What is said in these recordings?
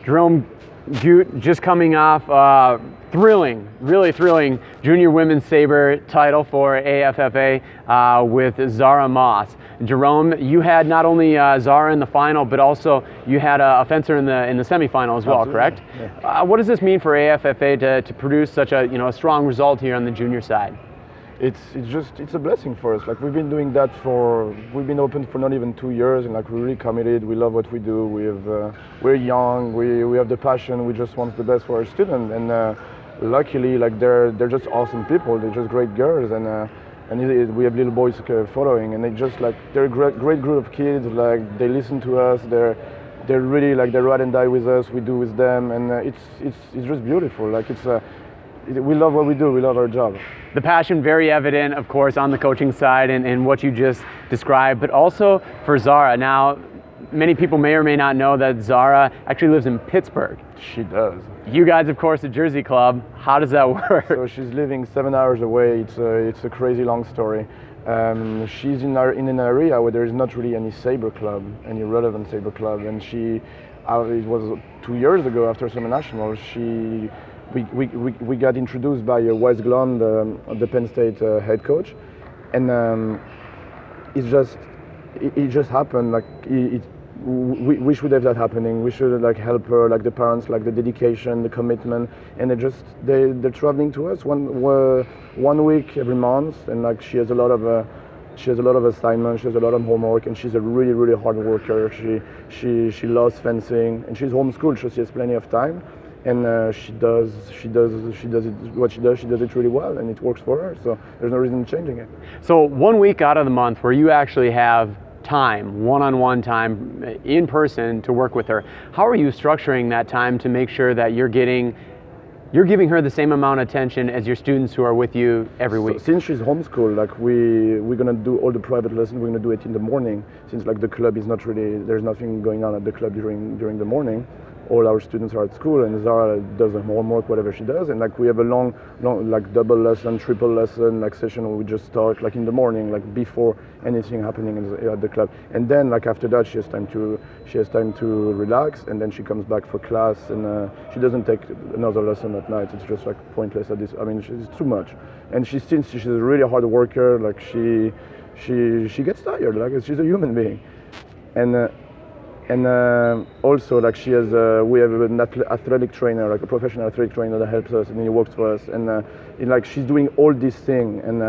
Jerome, Guth, just coming off really thrilling junior women's saber title for AFFA with Zara Moss. Jerome, you had not only Zara in the final, but also you had a fencer in the semifinal as well. Absolutely. Correct? Yeah. What does this mean for AFFA to produce such a strong result here on the junior side? It's a blessing for us. Like, we've been doing that we've been open for not even 2 years, and like, we're really committed. We love what we do. We're young. We have the passion. We just want the best for our students, and luckily, like, they're just awesome people. They're just great girls, and we have little boys following, and they're a great group of kids. Like, they listen to us. They're really, like, they ride and die with us. We do with them, and it's just beautiful. Like, we love what we do. We love our job. The passion very evident, of course, on the coaching side and what you just described, but also for Zara. Now, many people may or may not know that Zara actually lives in Pittsburgh. She does. You guys, of course, a Jersey club. How does that work? So she's living 7 hours away. It's a crazy long story. She's in an area where there is not really any saber club, any relevant saber club, and it was 2 years ago after Summer Nationals. We got introduced by Wes Glon, the Penn State head coach, and it just happened. Like, we should have that happening. We should, like, help her, like the parents, like the dedication, the commitment, and they're traveling to us one week every month, and like, she has a lot of assignments, she has a lot of homework, and she's a really hard worker. She loves fencing, and she's homeschooled, so she has plenty of time. And she does it really well, and it works for her, so there's no reason in changing it. So 1 week out of the month where you actually have time, one-on-one time, in person to work with her, how are you structuring that time to make sure that you're giving her the same amount of attention as your students who are with you every week? Since she's homeschooled, like, we're gonna do all the private lessons, we're gonna do it in the morning, since, like, the club is not really, there's nothing going on at the club during the morning. All our students are at school, and Zara does the homework, whatever she does, and like, we have a long like, double lesson, triple lesson, like, session where we just start, like, in the morning, like, before anything happening at the club, and then, like, after that she has time to relax, and then she comes back for class, and she doesn't take another lesson at night. It's just, like, pointless at this. I mean, it's too much, and since she's a really hard worker, like, she gets tired, like, she's a human being, and also, like, we have an athletic trainer, like a professional athletic trainer that helps us, and he works for us, and like, she's doing all this thing, and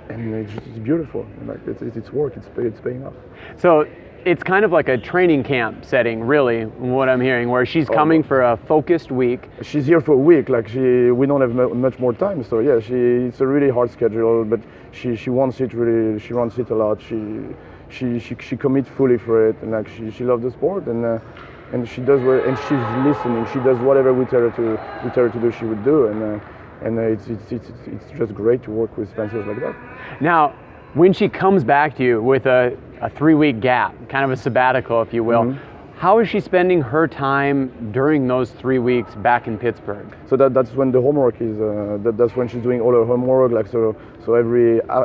it's beautiful. Like, it's work. It's paying off. So it's kind of like a training camp setting, really, what I'm hearing, where she's coming for a focused week. She's here for a week. Like, we don't have much more time, so yeah, it's a really hard schedule, but she wants it really. She wants it a lot. She commits fully for it, and like, she loves the sport, and she does and she's listening. She does whatever we tell her to do, she would do, and it's just great to work with fencers like that. Now, when she comes back to you with a 3-week gap, kind of a sabbatical, if you will, mm-hmm. How is she spending her time during those 3 weeks back in Pittsburgh? So that's when the homework is. That's when she's doing all her homework. Like, so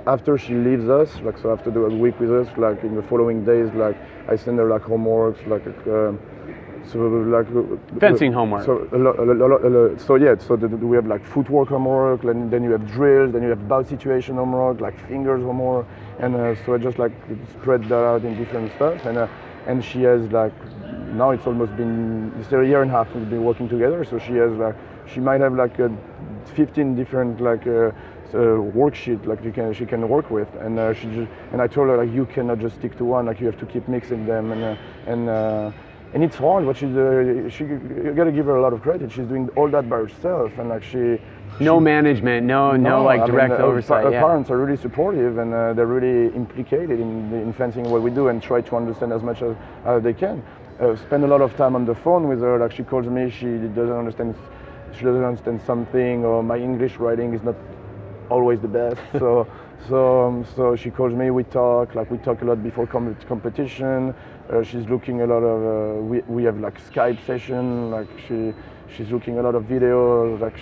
after she leaves us, like, so after the week with us, like, in the following days, like, I send her, like, homework, like. Fencing homework. So we have, like, footwork homework, and then you have drills, then you have bout situation homework, like fingers homework, and so I just, like, spread that out in different stuff, and she has, like, now it's almost been, it's a year and a half we've been working together, so she might have, like, 15 different, like, worksheet, like, she can work with, and I told her, like, you cannot just stick to one, like, you have to keep mixing them, and it's hard, but you gotta give her a lot of credit. She's doing all that by herself, and like, no management, no like, direct oversight. Her parents are really supportive, and they're really implicated in fencing what we do, and try to understand as much as they can. Spend a lot of time on the phone with her. Like, she calls me, she doesn't understand something, or my English writing is not always the best. So she calls me. We talk a lot before competition. She's looking a lot of. We have, like, Skype session. Like, she's looking a lot of videos. Like,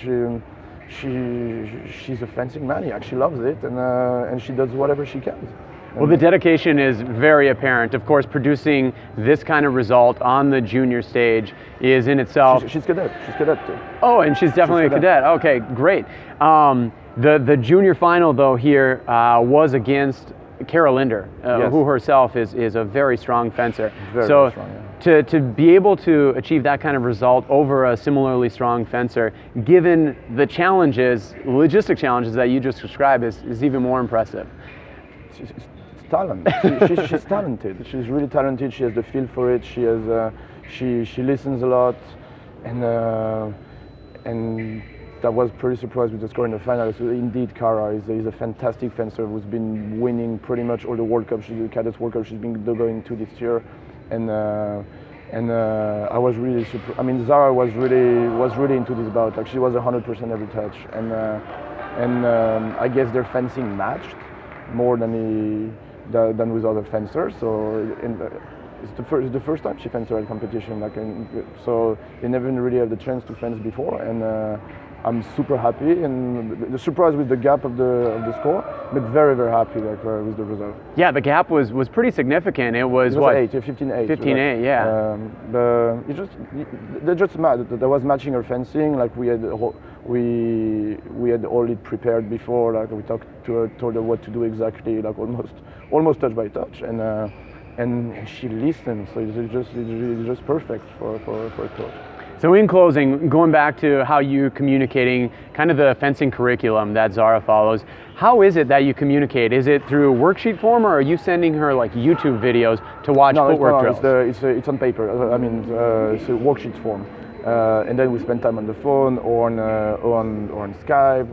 she's a fencing maniac. She loves it, and she does whatever she can. Well, the dedication is very apparent. Of course, producing this kind of result on the junior stage is in itself. She's cadet. She's cadet too. Oh, and she's definitely a cadet. Okay, great. The junior final though here was against Linder, Yes. who herself is a very strong fencer. Very, so very strong, yeah. to be able to achieve that kind of result over a similarly strong fencer, given the challenges, logistic challenges that you just described, is even more impressive. It's talent. She's talented. She's really talented. She has the feel for it. She has. She listens a lot, and I was pretty surprised with the score in the final. So indeed, Cara is a fantastic fencer who's been winning pretty much all the World Cups. She's the Cadets World Cup she's been going to this year, and I was really surprised. I mean, Zara was really into this bout. Like she was 100% every touch, and I guess their fencing matched more than with other fencers. So it's the first time she fenced at competition. So they never really had the chance to fence before, and I'm super happy. And the surprise with the gap of the score, but very very happy with the result. Yeah, the gap was pretty significant. It was what? 15-8. 15-8, yeah. They just there was matching her fencing. Like we had all it prepared before. Like we talked to her, told her what to do exactly. Like almost touch by touch, and she listened. So it's just perfect for a coach. So in closing, going back to how you communicating kind of the fencing curriculum that Zara follows, how is it that you communicate? Is it through worksheet form, or are you sending her like YouTube videos to watch footwork drills? It's on paper. I mean, it's a worksheet form, and then we spend time on the phone or on Skype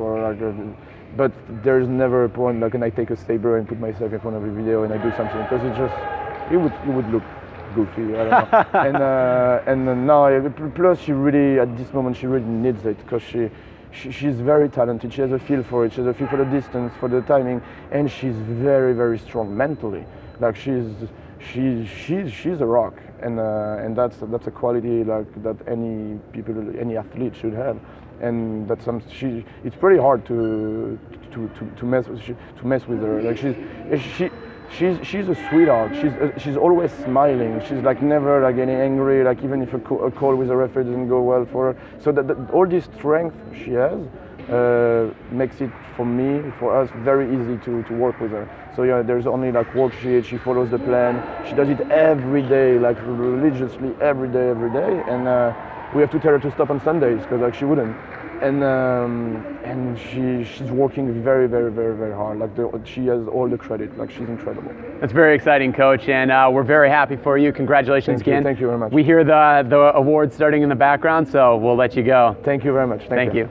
but there's never a point like when I take a saber and put myself in front of a video and I do something, because it would look goofy, I don't know. and now, plus she really, at this moment, she really needs it, because she's very talented. She has a feel for it. She has a feel for the distance, for the timing, and she's very, very strong mentally. Like she's a rock, and that's a quality like that any athlete should have. And that's it's pretty hard to mess with her. Like she's a sweetheart. She's always smiling. She's like never like getting angry. Like even if a call with a referee doesn't go well for her. So that all this strength she has makes it for us very easy to work with her. So yeah, there's only like worksheet. She follows the plan. She does it every day, like religiously every day, and we have to tell her to stop on Sundays because like she wouldn't. And she's working very, very, very, very hard. Like she has all the credit. Like she's incredible. That's very exciting, Coach, and we're very happy for you. Congratulations again. Thank you very much. We hear the awards starting in the background, so we'll let you go. Thank you very much. Thank you.